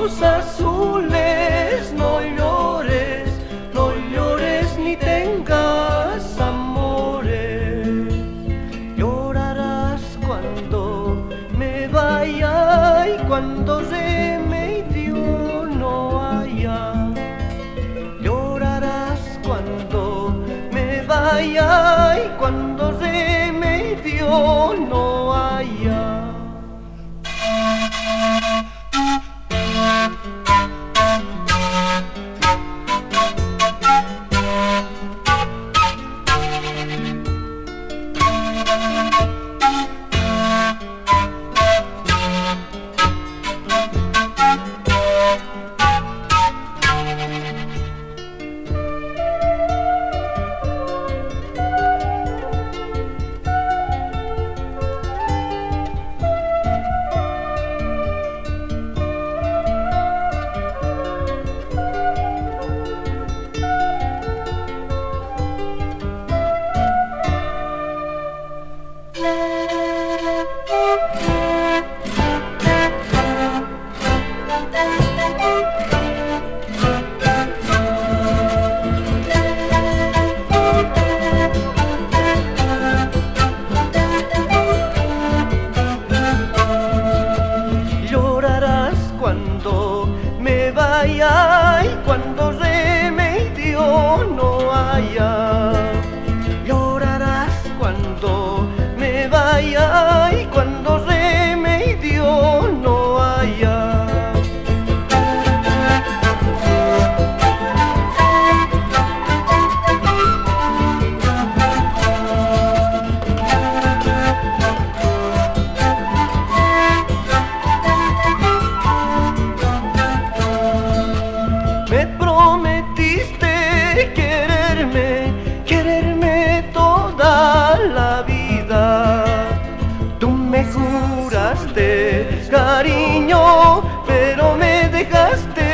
ojos azules, no llores, no llores ni tengas amores. Llorarás cuando me vaya y cuando remedio no haya. Llorarás cuando me vaya y cuando remedio no haya. Llorarás cuando me vaya y cuando remedio no haya. Llorarás cuando me vaya y cuando remedio no haya. Me prometiste quererme toda la vida. Tú me juraste cariño, pero me dejaste